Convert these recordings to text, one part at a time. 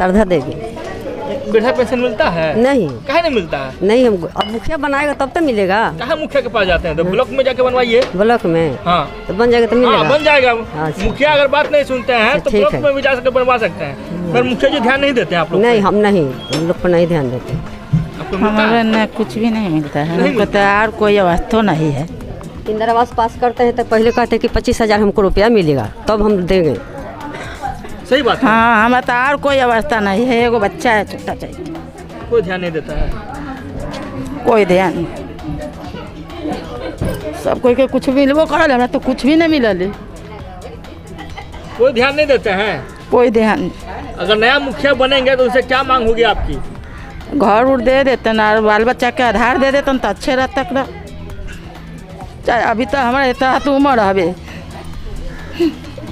श्रद्धा देवी। वृद्धा पेंशन मिलता है? नहीं। काहे नहीं मिलता है? नहीं, हम अब मुखिया बनाएगा तब तो मिलेगा। कहाँ मुखिया के पास जाते हैं? तो ब्लॉक में जाके बनवाइए। ब्लॉक में? हाँ तो बन जाएगा तो मिलेगा। हाँ बन जाएगा। अच्छा। मुखिया अगर बात नहीं सुनते हैं तो ब्लॉक में भी जा सकते बनवा सकते हैं, पर मुखिया जी ध्यान नहीं देते हैं आप लोग? नहीं, हम लोग पर नहीं ध्यान देते। हमारे न कुछ भी नहीं मिलता है, हमको तो और कोई अवस्था नहीं है। इंदिरा आवास पास करते हैं तो पहले कहते हैं कि 25,000 हमको रुपया मिलेगा तब हम देंगे। सही बात है। हाँ, हमारे तो और कोई अवस्था नहीं है, एगो बच्चा है छोटा चाहिए, कोई ध्यान नहीं देता है। कोई ध्यान नहीं। सब कोई के कुछ मिलबो करल, हमरा तो कुछ भी नहीं मिलल। कोई ध्यान नहीं देते हैं? कोई ध्यान नहीं। अगर नया मुखिया बनेंगे तो उनसे क्या मांग होगी आपकी? घर उड़ दे देते और बाल बच्चा के आधार दे देते तो अच्छे रहता ना। चाहे अभी तो हमारे इतना तो उम्र हवे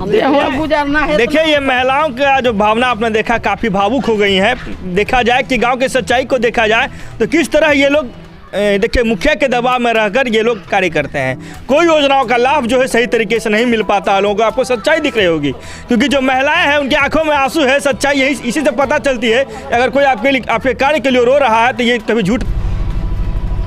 गुजारना है। देखिए ये महिलाओं का जो भावना आपने देखा, काफ़ी भावुक हो गई है। देखा जाए कि गांव की सच्चाई को देखा जाए तो किस तरह ये लोग देखिए मुखिया के दबाव में रहकर ये लोग कार्य करते हैं। कोई योजनाओं का लाभ जो है सही तरीके से नहीं मिल पाता लोगों को। आपको सच्चाई दिख रही होगी क्योंकि जो महिलाएं हैं उनकी आंखों में आंसू है। सच्चाई यही इसी से पता चलती है। अगर कोई आपके कार्य के लिए रो रहा है तो ये कभी झूठ।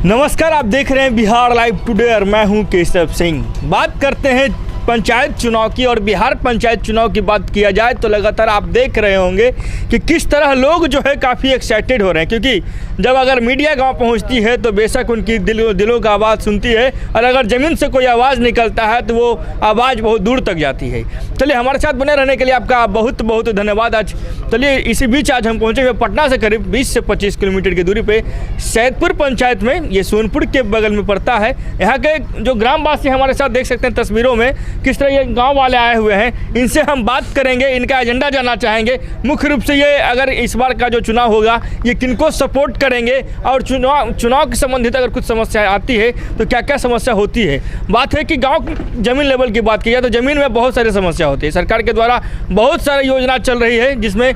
नमस्कार, आप देख रहे हैं बिहार लाइव टुडे और मैं हूं केशव सिंह। बात करते हैं पंचायत चुनाव की, और बिहार पंचायत चुनाव की बात किया जाए तो लगातार आप देख रहे होंगे कि किस तरह लोग जो है काफ़ी एक्साइटेड हो रहे हैं, क्योंकि जब अगर मीडिया गांव पहुंचती है तो बेशक उनकी दिलों का आवाज़ सुनती है, और अगर ज़मीन से कोई आवाज़ निकलता है तो वो आवाज़ बहुत दूर तक जाती है। चलिए, हमारे साथ बने रहने के लिए आपका बहुत बहुत धन्यवाद। आज चलिए इसी बीच आज हम पहुँचे हुए पटना से करीब 20 से 25 किलोमीटर की दूरी पर सैदपुर पंचायत में, ये सोनपुर के बगल में पड़ता है। यहाँ के जो ग्रामवासी हमारे साथ देख सकते हैं तस्वीरों में किस तरह ये गांव वाले आए हुए हैं। इनसे हम बात करेंगे, इनका एजेंडा जानना चाहेंगे। मुख्य रूप से ये अगर इस बार का जो चुनाव होगा ये किनको सपोर्ट करेंगे, और चुनाव के संबंधित अगर कुछ समस्या आती है तो क्या क्या समस्या होती है। बात है कि गांव की जमीन लेवल की बात की जाए तो ज़मीन में बहुत सारी समस्या होती है। सरकार के द्वारा बहुत सारी योजना चल रही है जिसमें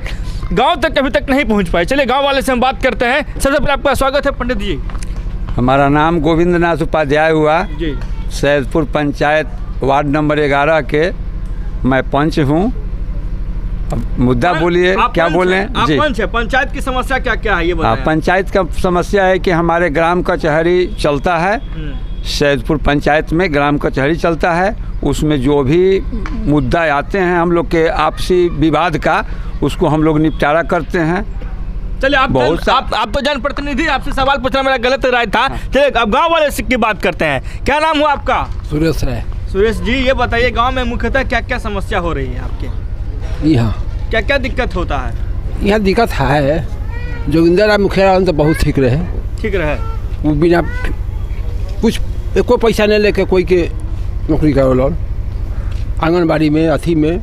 गाँव तक अभी तक नहीं पहुँच पाए। चलिए गाँव वाले से हम बात करते हैं। सबसे पहले आपका स्वागत है पंडित जी। हमारा नाम गोविंद नाथ उपाध्याय हुआ जी। सैदपुर पंचायत वार्ड नंबर 11 के मैं पंच हूँ। अब मुद्दा बोलिए, क्या बोलें जी? पंच है, पंचायत की समस्या क्या क्या है ये बताएं। पंचायत का समस्या है कि हमारे ग्राम कचहरी चलता है, सैदपुर पंचायत में ग्राम कचहरी चलता है। उसमें जो भी मुद्दा आते हैं हम लोग के आपसी विवाद का, उसको हम लोग निपटारा करते हैं। चलिए आप तो जनप्रतिनिधि, आपसे सवाल पूछना मेरा गलत राय था। चलिए अब गांव वाले की बात करते हैं। क्या नाम हुआ आपका? सुरेश राय। सुरेश जी, ये बताइए गांव में मुख्यतः क्या क्या समस्या हो रही है आपके? यहाँ क्या क्या दिक्कत होता है? यहाँ दिक्कत है, जोगिंदर मुखिया तो बहुत ठीक रहे। ठीक रहे, वो बिना कुछ एको पैसा नहीं लेके कोई के नौकरी करो, आंगनबाड़ी में अथी में।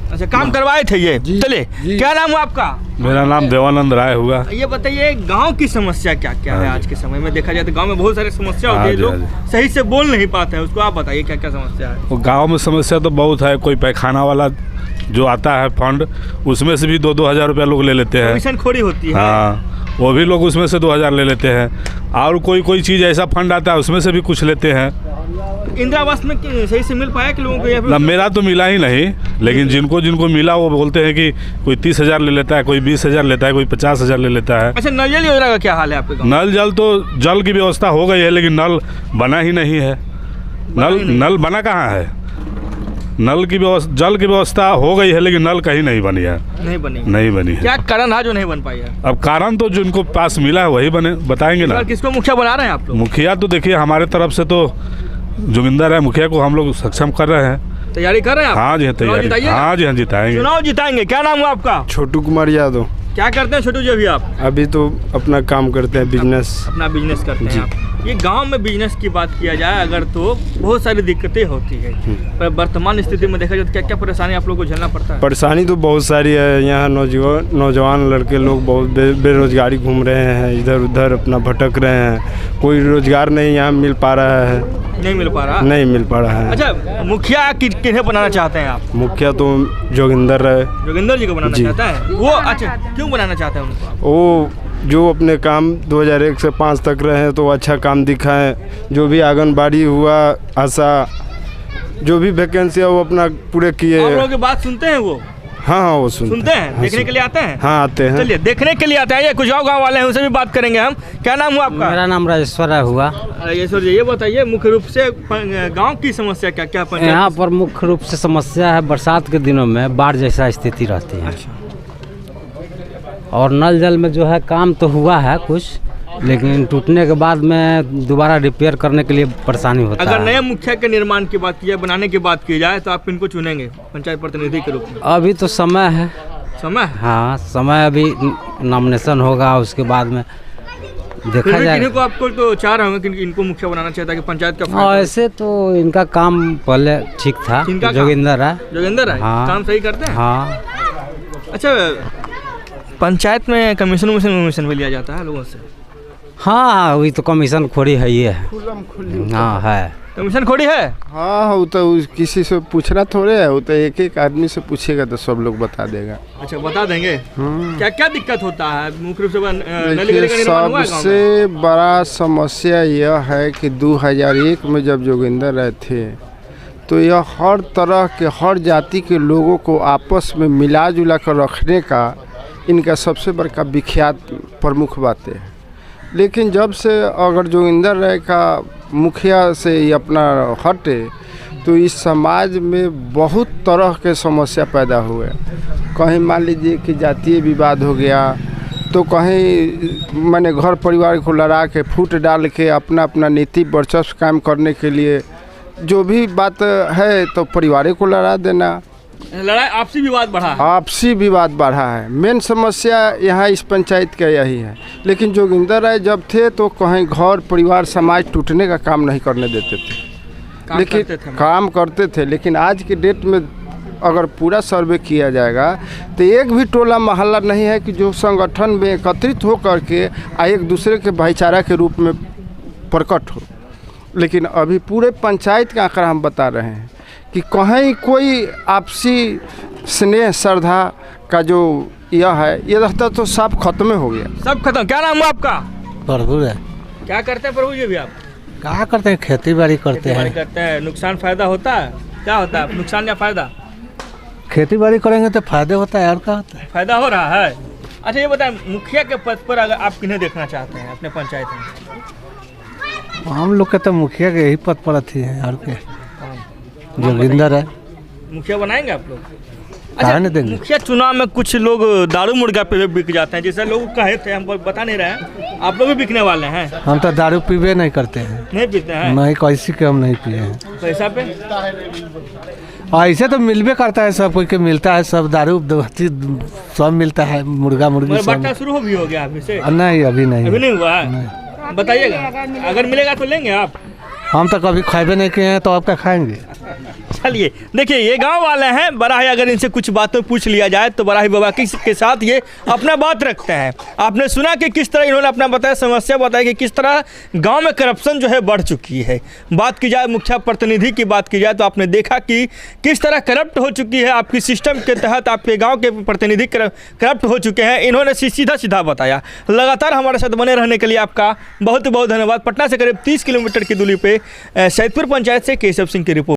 अच्छा, काम करवाए थे ये। चलिए, क्या नाम हुआ आपका? मेरा नाम देवानंद राय हुआ। ये बताइए गांव की समस्या क्या क्या है आज के समय में? देखा जाए तो गांव में बहुत सारी समस्या होती है, लोग सही से बोल नहीं पाते हैं। उसको आप बताइए क्या क्या समस्या है? वो गांव में समस्या तो बहुत है। कोई पैखाना वाला जो आता है फंड, उसमें से भी 2-2 हज़ार रुपया लोग ले लेते हैं। कमीशन खोरी होती है। हाँ, वो भी लोग उसमें से 2 हज़ार ले लेते हैं। और कोई चीज़ ऐसा फंड आता है उसमें से भी कुछ लेते हैं। इंदिरा आवास में सही से मिल पाया कि लोगों को? ना, मेरा तो मिला ही नहीं, लेकिन जिनको मिला वो बोलते हैं कि कोई 30 हज़ार ले लेता है, कोई 20 हज़ार लेता है, कोई 50 हज़ार ले लेता है। अच्छा, नल जल योजना का क्या हाल है आपके गाँव? नल जल तो जल की व्यवस्था हो गई है, लेकिन नल बना ही नहीं है। नल बना कहाँ है? नल की व्यवस्था, जल की व्यवस्था हो गई है लेकिन नल कहीं नहीं बनी है। नहीं बनी है। क्या कारण है जो नहीं बन पाई है? अब कारण तो जिनको पास मिला है वही बताएंगे ना। किसको मुखिया बना रहे हैं आप लोग? मुखिया तो देखिए हमारे तरफ से तो जोगिंदर है, मुखिया को हम लोग सक्षम कर रहे हैं। तैयारी कर रहे हैं आप? हाँ जी, तैयारी। हाँ जी, हाँ, जिताएंगे। चुनाव जिताएंगे। क्या नाम हुआ आपका? छोटू कुमार यादव। क्या करते हैं छोटू जी अभी आप? अभी तो अपना काम करते हैं, बिजनेस। अपना बिजनेस करते हैं आप। ये गांव में बिजनेस की बात किया जाए अगर तो बहुत सारी दिक्कतें होती है, पर वर्तमान स्थिति में देखा जाए तो क्या क्या परेशानी आप लोगों को झेलना पड़ता है? परेशानी तो बहुत सारी है। यहाँ नौजवान लड़के लोग बहुत बेरोजगारी घूम रहे हैं, इधर उधर अपना भटक रहे हैं। कोई रोजगार नहीं यहाँ मिल पा रहा है। नहीं मिल पा रहा? नहीं मिल पा रहा है। अच्छा, मुखिया किन्हें बनाना चाहते हैं आप? मुखिया तो जोगिंदर है। जोगिंदर जी को बनाना चाहता है वो? अच्छा, क्यों बनाना चाहते हैं उनको? वो जो अपने काम 2001 से 5 तक रहे तो अच्छा काम दिखाएं। जो भी आंगनबाड़ी हुआ, आशा, जो भी वैकेंसी है वो अपना पूरे किए। आप लोगों की बात सुनते हैं वो? हाँ हाँ वो सुनते हैं? देखने के लिए आते हैं? हाँ आते हैं। चलिए देखने के लिए आते हैं। ये कुछ गाँव वाले हैं, उनसे भी बात करेंगे हम। क्या नाम हुआ आपका? मेरा नाम राजेश्वर हुआ। राजेश्वर जी, ये बताइए मुख्य रूप से गांव की समस्या क्या क्या पंचायत? यहाँ पर मुख्य रूप से समस्या है बरसात के दिनों में बाढ़ जैसा स्थिति रहती है। अच्छा। और नल जल में जो है काम तो हुआ है कुछ, लेकिन टूटने के बाद में दोबारा रिपेयर करने के लिए परेशानी होता है। अगर नए मुखिया के निर्माण की बात की जाए, बनाने की बात की जाए, तो आप इनको चुनेंगे पंचायत प्रतिनिधि के रूप में? अभी तो समय है। समय? हाँ समय, अभी नॉमिनेशन होगा, उसके बाद में देखा जाएगा। इनको आपको तो चाह रहे होंगे कि इनको मुखिया बनाना चाहता है कि पंचायत का? ऐसे तो इनका काम पहले ठीक था। जोगिंदर है। जोगिंदर है? हाँ। काम सही करते हैं? हाँ। अच्छा, पंचायत में कमीशन भी लिया जाता है लोगों से? हाँ वही तो कमीशन खोरी है ये। हाँ है कमीशन खोरी है। हाँ वो तो किसी से पूछना थोड़े है, वो तो एक एक आदमी से पूछेगा तो सब लोग बता देगा। अच्छा बता देंगे। क्या क्या दिक्कत होता है मुख्य रूप से? सबसे बड़ा समस्या यह है कि 2001 में जब जोगिंदर रहे थे तो यह हर तरह के हर जाति के लोगों को आपस में मिला जुला कर रखने का इनका सबसे बड़का विख्यात प्रमुख बातें है। लेकिन जब से अगर जोगिंदर राय का मुखिया से ये अपना हटे तो इस समाज में बहुत तरह के समस्या पैदा हुए। कहीं मान लीजिए कि जातीय विवाद हो गया, तो कहीं मैंने घर परिवार को लड़ा के फूट डाल के अपना अपना नीति वर्चस्व काम करने के लिए जो भी बात है तो परिवार को लड़ा देना। लड़ाई आपसी विवाद बढ़ा है। आपसी विवाद बढ़ा है। मेन समस्या यहाँ इस पंचायत का यही है। लेकिन जोगिंदर राय जब थे तो कहीं घर परिवार समाज टूटने का काम नहीं करने देते थे। लेकिन काम करते थे। लेकिन आज के डेट में अगर पूरा सर्वे किया जाएगा तो एक भी टोला मोहल्ला नहीं है कि जो संगठन में एकत्रित हो करके एक दूसरे के भाईचारा के रूप में प्रकट हो। लेकिन अभी पूरे पंचायत का आंकड़ा हम बता रहे हैं कि कहीं कोई आपसी स्नेह श्रद्धा का जो यह है ये रहता तो सब खत्म हो गया। सब खत्म। क्या नाम हुआ आपका? प्रभु है। क्या करते हैं प्रभु जी भी आप? क्या करते हैं? खेती बाड़ी करते हैं। नुकसान फायदा होता है? क्या होता है नुकसान या फायदा? खेती बाड़ी करेंगे तो फायदे होता है। और क्या होता है? फायदा हो रहा है। अच्छा ये बताएं, मुखिया के पद पर अगर आप किन्हें देखना चाहते हैं अपने पंचायत में? हम लोग के तो मुखिया के यही पद पर अथी है। और के जोगिंदर है। मुखिया बनाएंगे आप लोग? अच्छा देंगे। मुखिया चुनाव में कुछ लोग दारू मुर्गा पे बिक जाते हैं, जैसे लोग कहे थे, हम बता नहीं रहे हैं, आप लोग भी बिकने वाले हैं? हम तो दारू पीबे नहीं करते हैं। नहीं पीते हैं? नहीं, कैसी के हम नहीं पिए हैं। पैसा पे ऐसे तो मिलबे करता है, सब कोई के मिलता है, सब दारू सब मिलता है, मुर्गा मुर्गी बट्टा शुरू भी हो गया अभी से? नहीं अभी नहीं। अभी नहीं हुआ है? बताइएगा, अगर मिलेगा तो लेंगे आप? हम तो कभी खाए नहीं किए हैं, तो आप क्या खाएंगे? चलिए देखिए, ये गांव वाले हैं बराही, अगर इनसे कुछ बातें पूछ लिया जाए तो बराही बाबा के साथ ये अपना बात रखते हैं। आपने सुना कि किस तरह इन्होंने अपना बताया, समस्या बताई कि किस तरह गांव में करप्शन जो है बढ़ चुकी है। बात की जाए मुखिया प्रतिनिधि की बात की जाए तो आपने देखा कि किस तरह करप्ट हो चुकी है आपकी सिस्टम के तहत, आपके गाँव के प्रतिनिधि करप्ट हो चुके हैं। इन्होंने सीधा सीधा बताया। लगातार हमारे साथ बने रहने के लिए आपका बहुत बहुत धन्यवाद। पटना से करीब 30 किलोमीटर की दूरी पर सैदपुर पंचायत से केशव सिंह की रिपोर्ट।